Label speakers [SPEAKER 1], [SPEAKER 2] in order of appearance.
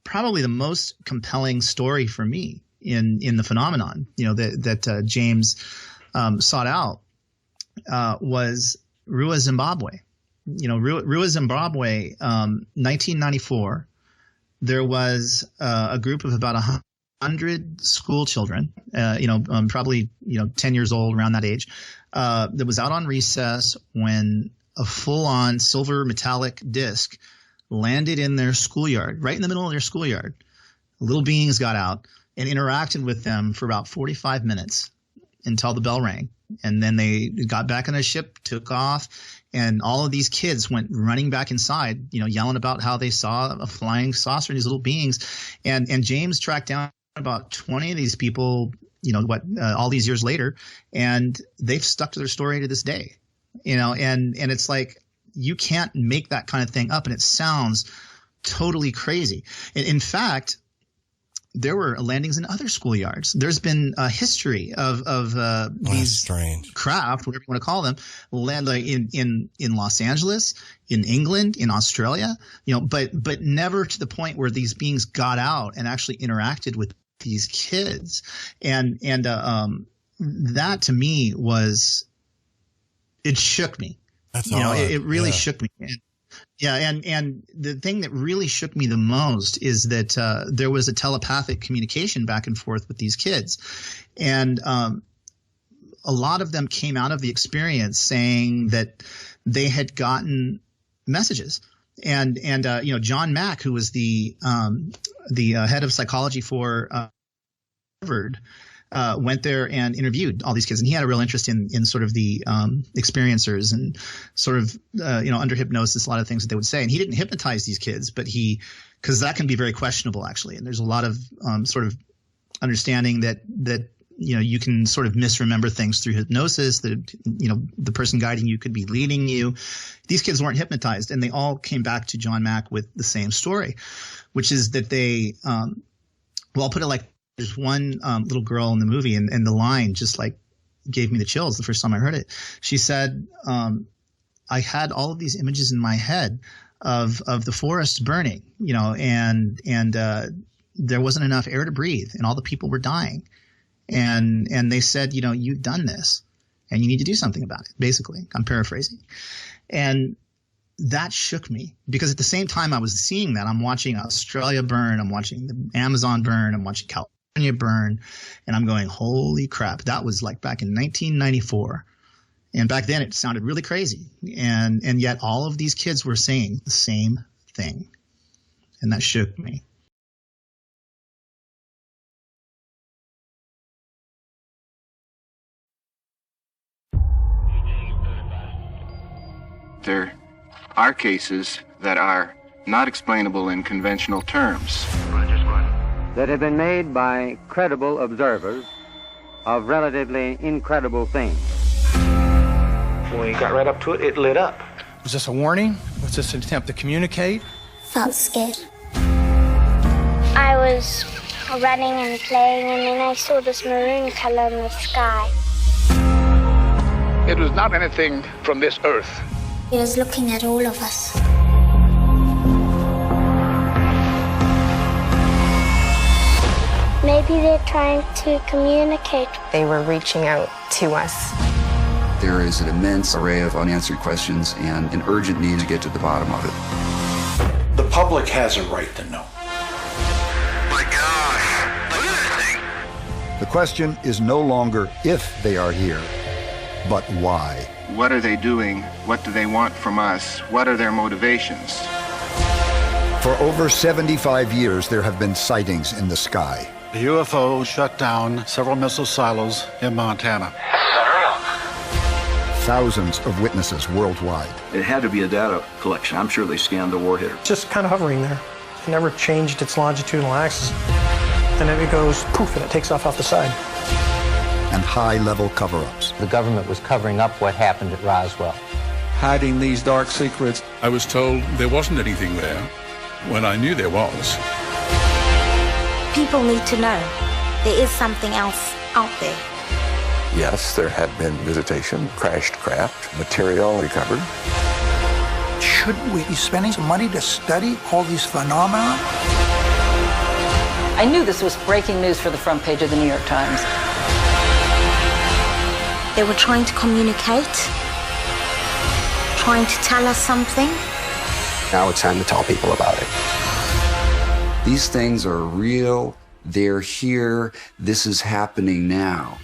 [SPEAKER 1] probably the most compelling story for me in the phenomenon, that James sought out was Rua, Zimbabwe. Rua, Zimbabwe, 1994. There was a group of about 100 school children, probably 10 years old, around that age, that was out on recess when a full-on silver metallic disc landed in their schoolyard, right in the middle of their schoolyard. Little beings got out and interacted with them for about 45 minutes until the bell rang. And then they got back on a ship, took off, and all of these kids went running back inside, yelling about how they saw a flying saucer and these little beings. And James tracked down about 20 of these people, all these years later, and they've stuck to their story to this day, and it's like, you can't make that kind of thing up, and it sounds totally crazy. In fact, there were landings in other schoolyards. There's been a history of these craft, whatever you want to call them, land in Los Angeles, in England, in Australia, but never to the point where these beings got out and actually interacted with these kids. And that to me it shook me.
[SPEAKER 2] That's
[SPEAKER 1] it really shook me. And the thing that really shook me the most is that there was a telepathic communication back and forth with these kids. And a lot of them came out of the experience saying that they had gotten messages. And John Mack, who was the head of psychology for Harvard, went there and interviewed all these kids, and he had a real interest in sort of the experiencers and sort of under hypnosis, a lot of things that they would say. And he didn't hypnotize these kids, but because that can be very questionable actually. And there's a lot of sort of understanding that you can sort of misremember things through hypnosis, that the person guiding you could be leading you. These kids weren't hypnotized, and they all came back to John Mack with the same story, which is that they I'll put it like, there's one little girl in the movie, and the line just like gave me the chills the first time I heard it. She said, I had all of these images in my head of the forest burning, and there wasn't enough air to breathe, and all the people were dying. And they said, you've done this and you need to do something about it. Basically, I'm paraphrasing. And that shook me, because at the same time I was seeing that, I'm watching Australia burn, I'm watching the Amazon burn, I'm watching California burn, and I'm going, holy crap, that was like back in 1994. And back then it sounded really crazy. And yet all of these kids were saying the same thing. And that shook me.
[SPEAKER 3] There are cases that are not explainable in conventional terms.
[SPEAKER 4] That have been made by credible observers of relatively incredible things.
[SPEAKER 5] When we got right up to it, it lit up.
[SPEAKER 6] Was this a warning? Was this an attempt to communicate?
[SPEAKER 7] Felt scared. I was running and playing, and then I saw this maroon color in the sky.
[SPEAKER 5] It was not anything from this earth.
[SPEAKER 7] He was looking at all of us. Maybe they're trying to communicate.
[SPEAKER 8] They were reaching out to us.
[SPEAKER 9] There is an immense array of unanswered questions and an urgent need to get to the bottom of it.
[SPEAKER 10] The public has a right to know.
[SPEAKER 11] My gosh, look at this thing.
[SPEAKER 12] The question is no longer if they are here, but why.
[SPEAKER 3] What are they doing? What do they want from us? What are their motivations?
[SPEAKER 12] For over 75 years, there have been sightings in the sky.
[SPEAKER 10] The UFO shut down several missile silos in Montana.
[SPEAKER 12] Thousands of witnesses worldwide.
[SPEAKER 9] It had to be a data collection. I'm sure they scanned the warhead.
[SPEAKER 13] Just kind of hovering there. It never changed its longitudinal axis. And then it goes poof, and it takes off the side.
[SPEAKER 12] And high-level cover-ups.
[SPEAKER 14] The government was covering up what happened at Roswell.
[SPEAKER 10] Hiding these dark secrets.
[SPEAKER 2] I was told there wasn't anything there when I knew there was.
[SPEAKER 15] People need to know there is something else out there.
[SPEAKER 16] Yes, there had been visitation, crashed craft, material recovered. shouldn't we be spending some money to study all these phenomena?
[SPEAKER 17] I knew this was breaking news for the front page of the New York Times.
[SPEAKER 15] They were trying to communicate, trying to tell us something.
[SPEAKER 9] Now it's time to tell people about it. These things are real. They're here. This is happening now.